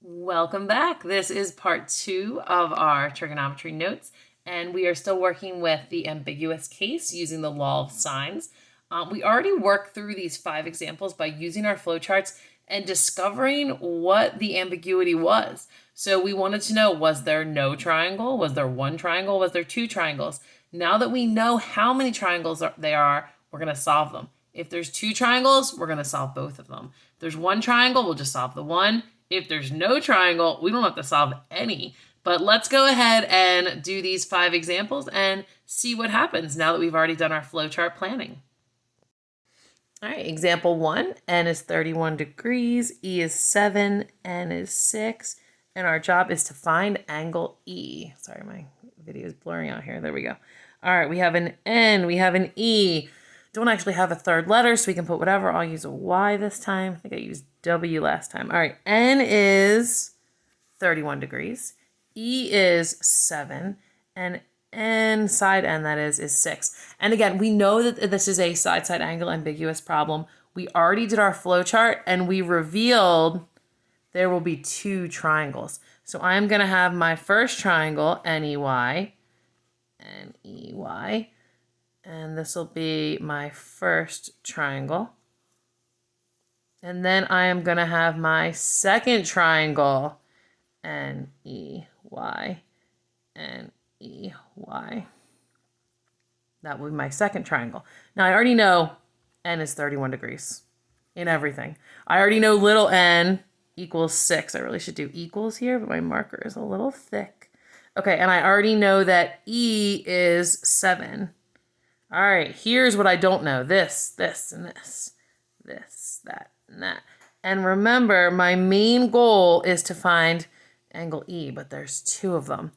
Welcome back. This is part 2 of our trigonometry notes, and we are still working with the ambiguous case using the law of signs. We already worked through these 5 examples by using our flowcharts and discovering what the ambiguity was. So we wanted to know, was there no triangle? Was there one triangle? Was there 2 triangles? Now that we know how many triangles there are, we're going to solve them. If there's 2 triangles, we're going to solve both of them. If there's 1 triangle, we'll just solve the one. If there's no triangle, we don't have to solve any. But let's go ahead and do these 5 examples and see what happens now that we've already done our flowchart planning. All right, example 1, n is 31 degrees, e is 7, n is 6, and our job is to find angle E. Sorry, my video is blurring out here. There we go. All right, we have an N, we have an E. Don't actually have a third letter, so we can put whatever. I'll use a Y this time. I think I used W last time. All right, N is 31 degrees. E is 7, and N, side N that is 6. And again, we know that this is a side-side angle ambiguous problem. We already did our flowchart, and we revealed there will be 2 triangles. So I'm going to have my first triangle, NEY, NEY, and this will be my first triangle. And then I am going to have my second triangle, NEY, NEY. That will be my second triangle. Now I already know N is 31 degrees in everything. I already know little n equals 6. I really should do equals here, but my marker is a little thick. Okay, and I already know that E is 7. All right, here's what I don't know. This, and this. This, that, and that. And remember, my main goal is to find angle E, but there's 2 of them.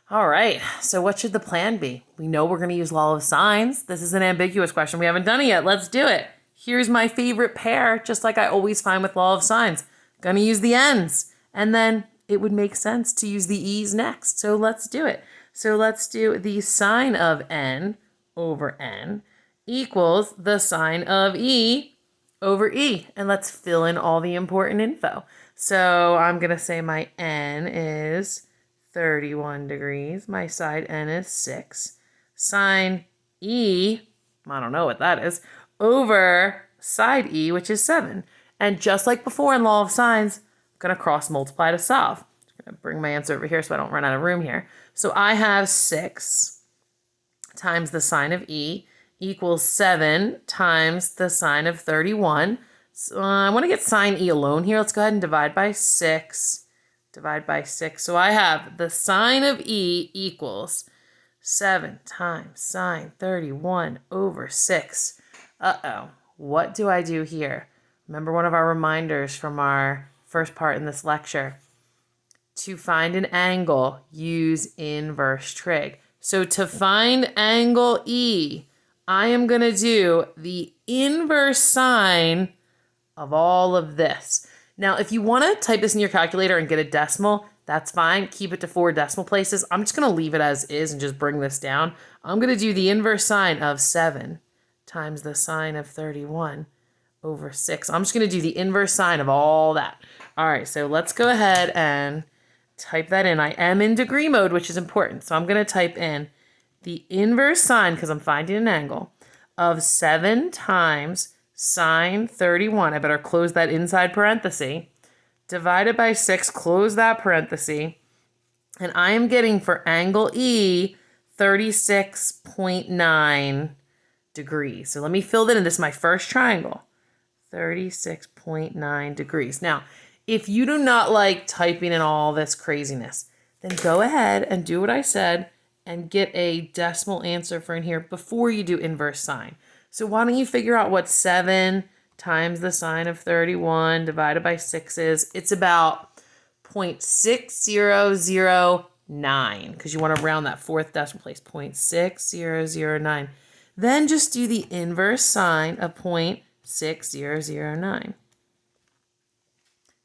All right, so what should the plan be? We know we're going to use law of signs. This is an ambiguous question. We haven't done it yet. Let's do it. Here's my favorite pair, just like I always find with law of signs. Going to use the N's, and then it would make sense to use the E's next. So let's do it. So let's do the sine of N over N equals the sine of E over E. And let's fill in all the important info. So I'm going to say my N is 31 degrees. My side N is 6. Sine E, I don't know what that is, over side E, which is 7. And just like before in law of signs, I'm going to cross multiply to solve. I'm going to bring my answer over here so I don't run out of room here. So I have 6 times the sine of E equals 7 times the sine of 31. So I want to get sine E alone here. Let's go ahead and divide by 6. Divide by 6. So I have the sine of E equals 7 times sine 31 over 6. Uh-oh. What do I do here? Remember one of our reminders from our first part in this lecture. To find an angle, use inverse trig. So to find angle E, I am going to do the inverse sine of all of this. Now, if you want to type this in your calculator and get a decimal, that's fine. Keep it to 4 decimal places. I'm just going to leave it as is and just bring this down. I'm going to do the inverse sine of 7 times the sine of 31 over 6. I'm just going to do the inverse sine of all that. All right, so let's go ahead and type that in. I am in degree mode, which is important. So I'm going to type in the inverse sine, because I'm finding an angle, of 7 times sine 31. I better close that inside parenthesis. Divided by 6, close that parenthesis. And I am getting for angle E 36.9 degrees. So let me fill that in. This is my first triangle. 36.9 degrees. Now, if you do not like typing in all this craziness, then go ahead and do what I said and get a decimal answer for in here before you do inverse sine. So why don't you figure out what 7 times the sine of 31 divided by 6 is? It's about 0.6009, because you want to round that 4th decimal place, 0.6009. Then just do the inverse sine of 0.6009.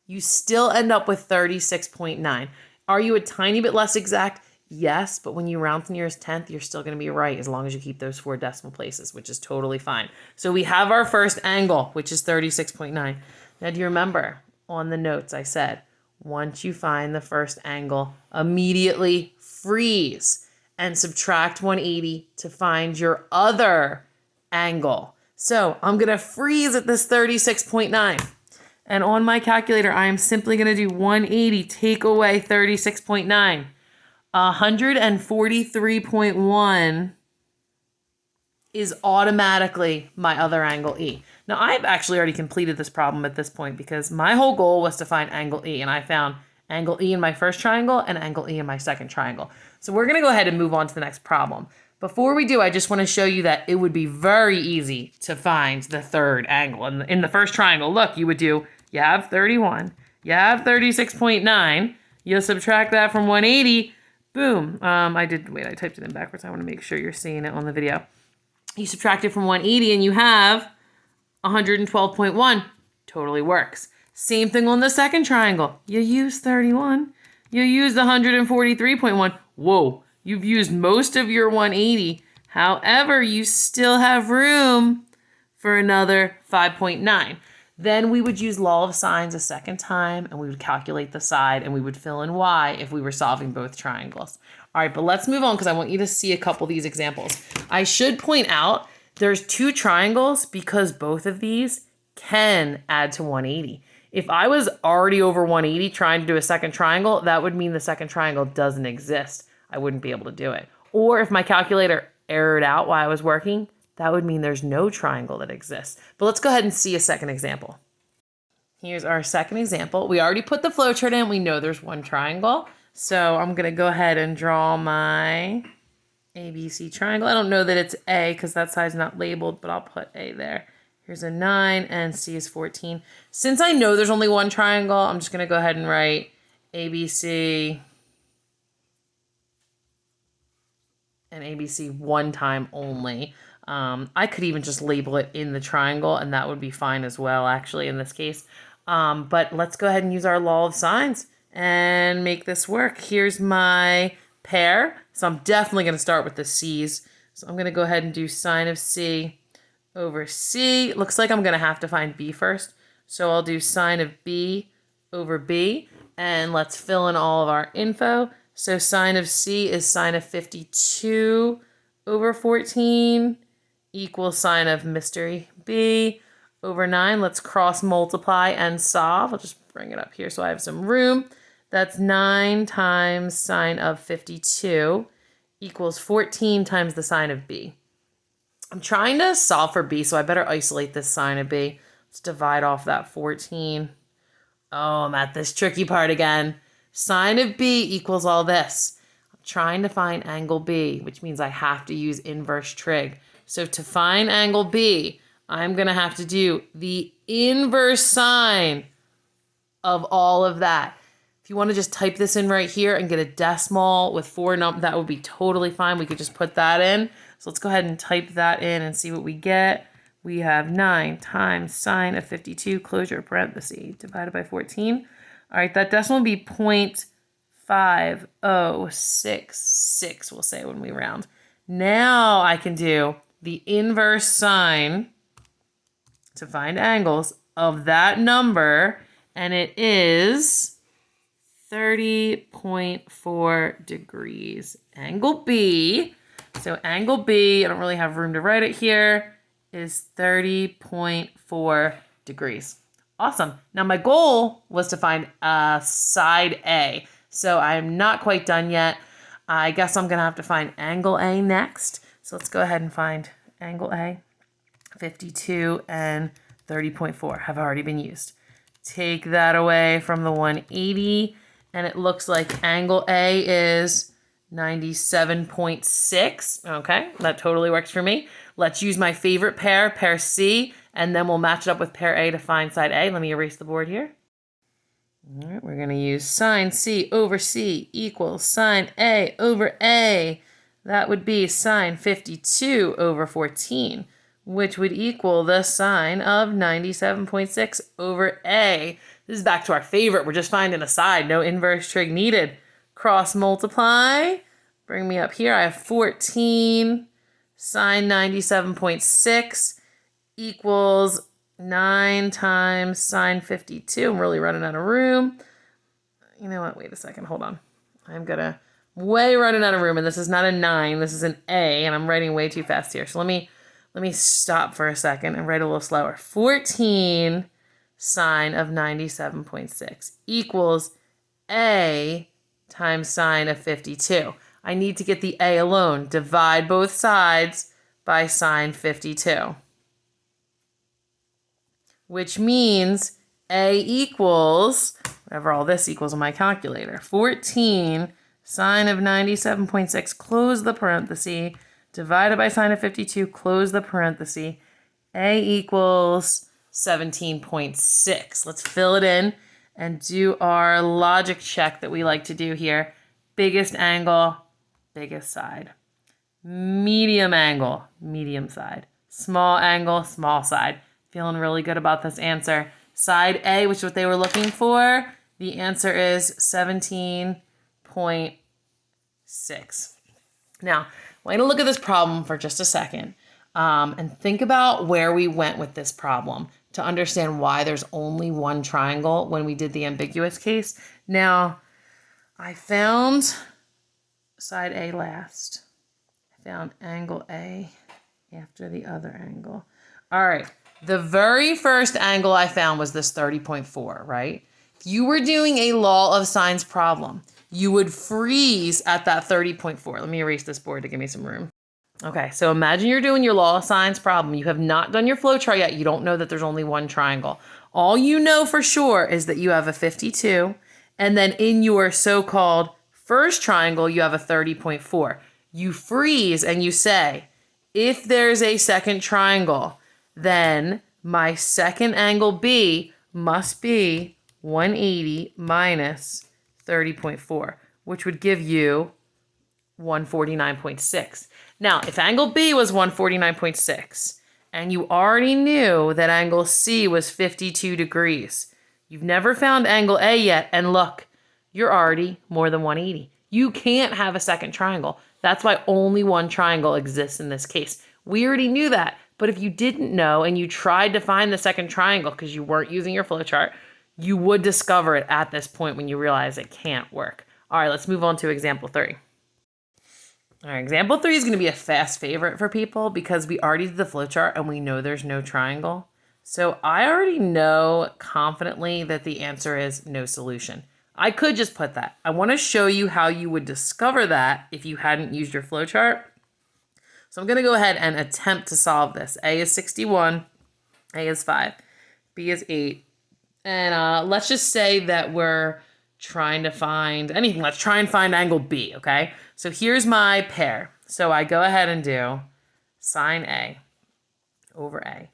You still end up with 36.9. Are you a tiny bit less exact? Yes, but when you round to the nearest tenth, you're still going to be right as long as you keep those 4 decimal places, which is totally fine. So we have our first angle, which is 36.9. Now, do you remember on the notes I said, once you find the first angle, immediately freeze and subtract 180 to find your other angle. So I'm going to freeze at this 36.9. And on my calculator, I am simply going to do 180, take away 36.9. 143.1 is automatically my other angle E. Now, I've actually already completed this problem at this point because my whole goal was to find angle E, and I found angle E in my first triangle and angle E in my second triangle. So we're going to go ahead and move on to the next problem. Before we do, I just want to show you that it would be very easy to find the third angle. In the first triangle, look, you have 31, you have 36.9, you subtract that from 180, boom. I typed it in backwards. I want to make sure you're seeing it on the video. You subtract it from 180 and you have 112.1. Totally works. Same thing on the second triangle. You use 31. You use the 143.1. Whoa, you've used most of your 180. However, you still have room for another 5.9. Then we would use law of sines a second time, and we would calculate the side, and we would fill in y if we were solving both triangles. All right, but let's move on because I want you to see a couple of these examples. I should point out there's two triangles because both of these can add to 180. If I was already over 180 trying to do a second triangle, that would mean the second triangle doesn't exist. I wouldn't be able to do it. Or if my calculator errored out while I was working, that would mean there's no triangle that exists. But let's go ahead and see a second example. Here's our second example. We already put the flowchart in. We know there's one triangle. So I'm going to go ahead and draw my ABC triangle. I don't know that it's A because that side's not labeled, but I'll put A there. Here's a 9 and C is 14. Since I know there's only one triangle, I'm just going to go ahead and write ABC and ABC one time only. I could even just label it in the triangle and that would be fine as well, actually, in this case. But let's go ahead and use our law of sines and make this work. Here's my pair. So I'm definitely going to start with the C's. So I'm going to go ahead and do sine of C over C. It looks like I'm going to have to find B first. So I'll do sine of B over B. And let's fill in all of our info. So sine of C is sine of 52 over 14 equals sine of mystery B over 9. Let's cross multiply and solve. I'll just bring it up here so I have some room. That's 9 times sine of 52 equals 14 times the sine of B. I'm trying to solve for B, so I better isolate this sine of B. Let's divide off that 14. Oh, I'm at this tricky part again. Sine of B equals all this. I'm trying to find angle B, which means I have to use inverse trig. So to find angle B, I'm going to have to do the inverse sine of all of that. If you want to just type this in right here and get a decimal with 4 numbers, that would be totally fine. We could just put that in. So let's go ahead and type that in and see what we get. We have 9 times sine of 52, closure parenthesis, divided by 14. All right, that decimal would be 0.5066, we'll say when we round. Now I can do the inverse sine to find angles of that number, and it is 30.4 degrees. Angle B, so angle B, I don't really have room to write it here, is 30.4 degrees. Awesome. Now my goal was to find side A, so I'm not quite done yet. I guess I'm going to have to find angle A next. So let's go ahead and find angle A. 52 and 30.4 have already been used. Take that away from the 180, and it looks like angle A is 97.6. Okay, that totally works for me. Let's use my favorite pair, pair C, and then we'll match it up with pair A to find side A. Let me erase the board here. All right, we're going to use sine C over C equals sine A over A. That would be sine 52 over 14, which would equal the sine of 97.6 over A. This is back to our favorite. We're just finding a side. No inverse trig needed. Cross multiply. Bring me up here. I have 14 sine 97.6 equals 9 times sine 52. I'm really running out of room. you know what? Wait a second. Hold on. I'm way running out of room, and this is not a 9. This is an A, and I'm writing way too fast here. So let me stop for a second and write a little slower. 14 sine of 97.6 equals A times sine of 52. I need to get the A alone. Divide both sides by sine 52. Which means A equals, whatever all this equals on my calculator, 14 sine of 97.6, close the parenthesis, divided by sine of 52, close the parenthesis. A equals 17.6. Let's fill it in and do our logic check that we like to do here. Biggest angle, biggest side. Medium angle, medium side. Small angle, small side. Feeling really good about this answer. Side A, which is what they were looking for, the answer is 17.6. Now, I'm going to look at this problem for just a second and think about where we went with this problem to understand why there's only one triangle when we did the ambiguous case. Now, I found side A last. I found angle A after the other angle. All right. The very first angle I found was this 30.4, right? If you were doing a law of sines problem, you would freeze at that 30.4. Let me erase this board to give me some room. Okay, so imagine you're doing your law of sines problem. You have not done your flowchart yet. You don't know that there's only one triangle. All you know for sure is that you have a 52, and then in your so-called first triangle, you have a 30.4. You freeze and you say, if there's a second triangle, then my second angle B must be 180 minus 30.4, which would give you 149.6. Now, if angle B was 149.6, and you already knew that angle C was 52 degrees, you've never found angle A yet, and look, you're already more than 180. You can't have a second triangle. That's why only one triangle exists in this case. We already knew that. But if you didn't know and you tried to find the second triangle because you weren't using your flowchart, you would discover it at this point when you realize it can't work. All right, let's move on to example 3. All right, example 3 is going to be a fast favorite for people because we already did the flowchart and we know there's no triangle. So I already know confidently that the answer is no solution. I could just put that. I want to show you how you would discover that if you hadn't used your flowchart. So I'm going to go ahead and attempt to solve this. A is 61, A is 5, B is 8. And let's just say that we're trying to find anything. Let's try and find angle B, okay? So here's my pair. So I go ahead and do sine A over A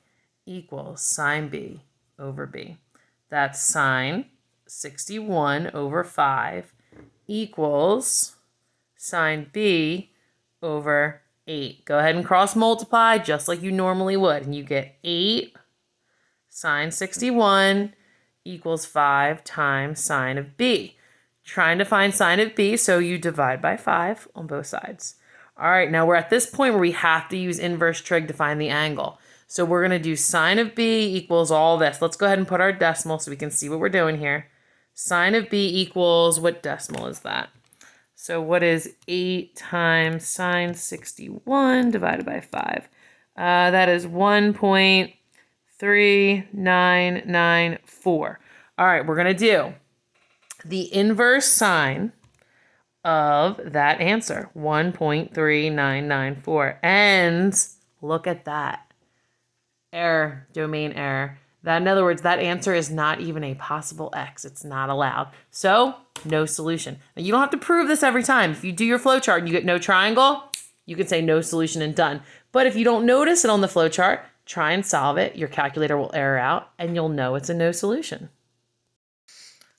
equals sine B over B. That's sine 61 over 5 equals sine B over 8. Go ahead and cross multiply just like you normally would. And you get 8 sine 61 equals 5 times sine of B. Trying to find sine of B, so you divide by 5 on both sides. All right, now we're at this point where we have to use inverse trig to find the angle. So we're going to do sine of B equals all this. Let's go ahead and put our decimal so we can see what we're doing here. Sine of B equals, what decimal is that? So what is 8 times sine 61 divided by 5? That is 1.3994. All right, we're going to do the inverse sine of that answer, 1.3994. And look at that. Error, domain error. That, in other words, that answer is not even a possible x. It's not allowed. So, no solution. Now, you don't have to prove this every time. If you do your flowchart and you get no triangle, you can say no solution and done. But if you don't notice it on the flowchart, try and solve it. Your calculator will error out, and you'll know it's a no solution.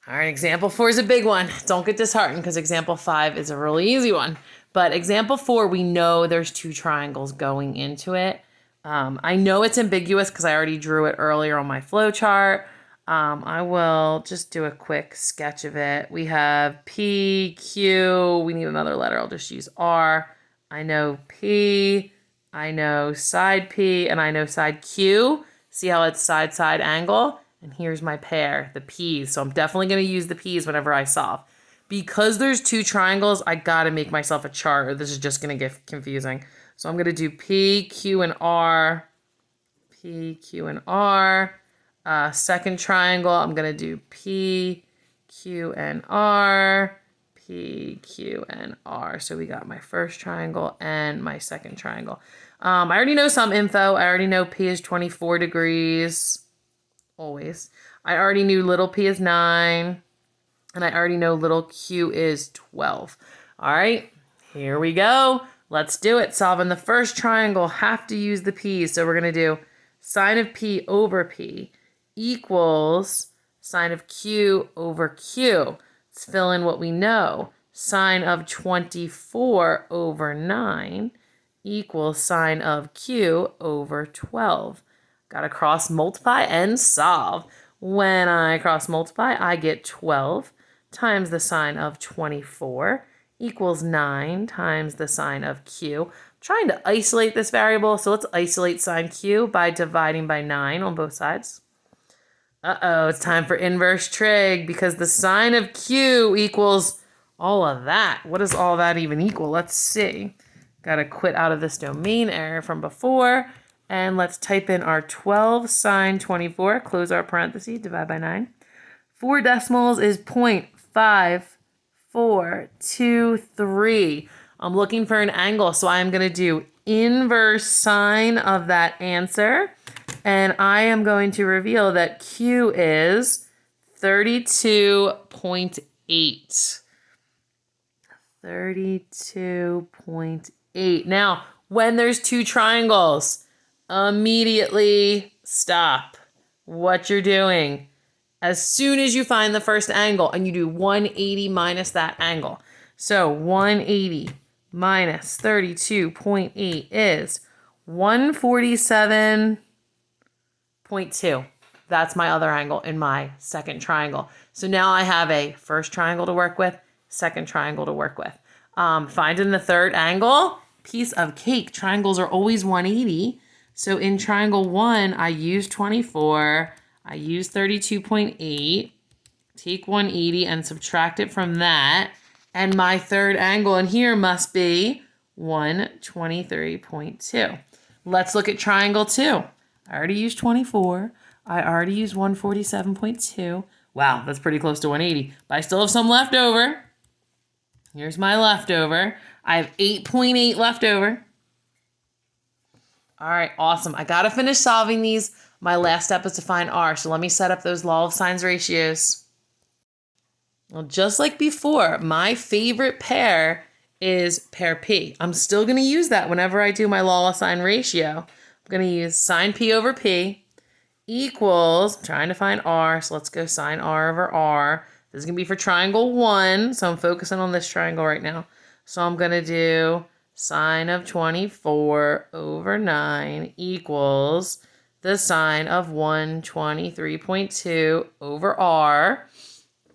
All right, example 4 is a big one. Don't get disheartened because example 5 is a really easy one. But example 4, we know there's 2 triangles going into it. I know it's ambiguous because I already drew it earlier on my flowchart. I will just do a quick sketch of it. We have P, Q. We need another letter. I'll just use R. I know P. I know side P, and I know side Q. See how it's side angle? And here's my pair, the p's. So I'm definitely going to use the p's whenever I solve. Because there's two triangles, I got to make myself a chart, or this is just going to get confusing. So I'm going to do P, Q, and R. P, Q, and R. Second triangle, I'm going to do P, Q, and R. P, Q, and R. So we got my first triangle and my second triangle. I already know some info. I already know P is 24 degrees. Always. I already knew little p is 9. And I already know little q is 12. All right, here we go. Let's do it. Solving the first triangle, have to use the p's. So we're going to do sine of p over p equals sine of q over q. Let's fill in what we know. Sine of 24 over 9 equals sine of q over 12. Got to cross multiply and solve. When I cross multiply, I get 12 times the sine of 24 equals 9 times the sine of q. I'm trying to isolate this variable, so let's isolate sine q by dividing by 9 on both sides. Uh-oh, it's time for inverse trig because the sine of q equals all of that. What does all that even equal? Let's see. Got to quit out of this domain error from before. And let's type in our 12 sine 24, close our parentheses, divide by 9. 4 decimals is 0.5423. I'm looking for an angle, so I'm going to do inverse sine of that answer. And I am going to reveal that Q is 32.8. 32.8. Now, when there's two triangles, immediately stop what you're doing. As soon as you find the first angle and you do 180 minus that angle. So 180 minus 32.8 is 147.2. That's my other angle in my second triangle. So now I have a first triangle to work with, second triangle to work with. Finding the third angle, piece of cake. Triangles are always 180. So in triangle 1, I use 24. I use 32.8. Take 180 and subtract it from that. And my third angle in here must be 123.2. Let's look at triangle 2. I already used 24. I already used 147.2. Wow, that's pretty close to 180. But I still have some left over. Here's my leftover. I have 8.8 left over. All right, awesome. I got to finish solving these. My last step is to find R. So let me set up those law of sines ratios. Well, just like before, my favorite pair is pair P. I'm still going to use that whenever I do my law of sine ratio. I'm going to use sine P over P equals, I'm trying to find R, so let's go sine R over R. This is going to be for triangle 1, so I'm focusing on this triangle right now. So I'm going to do sine of 24 over 9 equals the sine of 123.2 over R.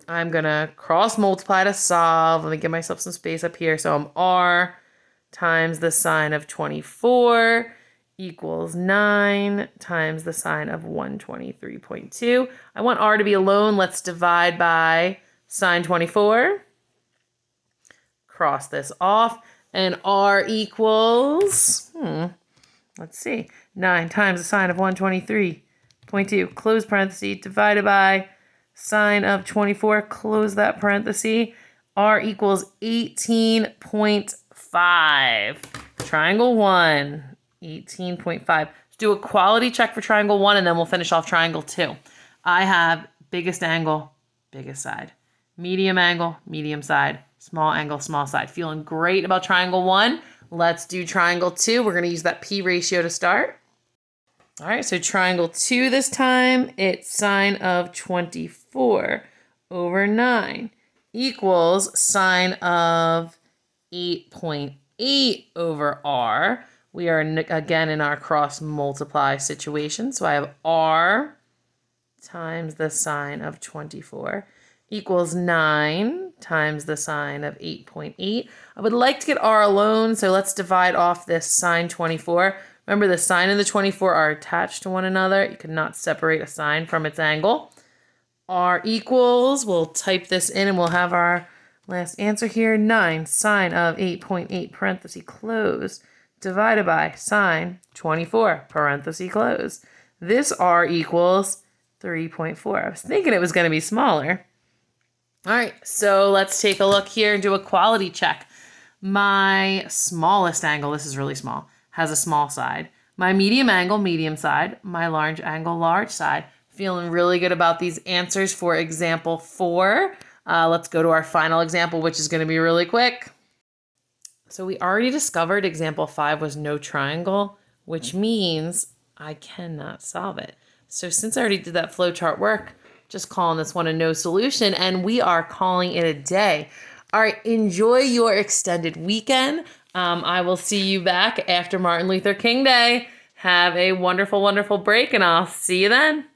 I'm going to cross multiply to solve. Let me give myself some space up here. So I'm R times the sine of 24 equals 9 times the sine of 123.2. I want R to be alone. Let's divide by sine 24. Cross this off. And R equals, let's see, 9 times the sine of 123.2. Close parenthesis, divided by sine of 24, close that parenthesis. R equals 18.5. Triangle 1, 18.5. Let's do a quality check for triangle 1, and then we'll finish off triangle 2. I have biggest angle, biggest side. Medium angle, medium side. Small angle, small side. Feeling great about triangle 1. Let's do triangle 2. We're going to use that P ratio to start. All right, so triangle 2 this time, it's sine of 24 over 9 equals sine of 8.8 over R. We are, again, in our cross multiply situation. So I have R times the sine of 24 equals 9 times the sine of 8.8. I would like to get R alone, so let's divide off this sine 24. Remember, the sine and the 24 are attached to one another. You cannot separate a sine from its angle. R equals, we'll type this in and we'll have our last answer here. 9 sine of 8.8 parenthesis close divided by sine 24 parenthesis close. This R equals 3.4. I was thinking it was going to be smaller. All right, so let's take a look here and do a quality check. My smallest angle, this is really small, has a small side. My medium angle, medium side. My large angle, large side. Feeling really good about these answers for example 4. Let's go to our final example, which is going to be really quick. So we already discovered example 5 was no triangle, which means I cannot solve it. So since I already did that flowchart work, just calling this one a no solution, and we are calling it a day. All right, enjoy your extended weekend. I will see you back after Martin Luther King Day. Have a wonderful, wonderful break, and I'll see you then.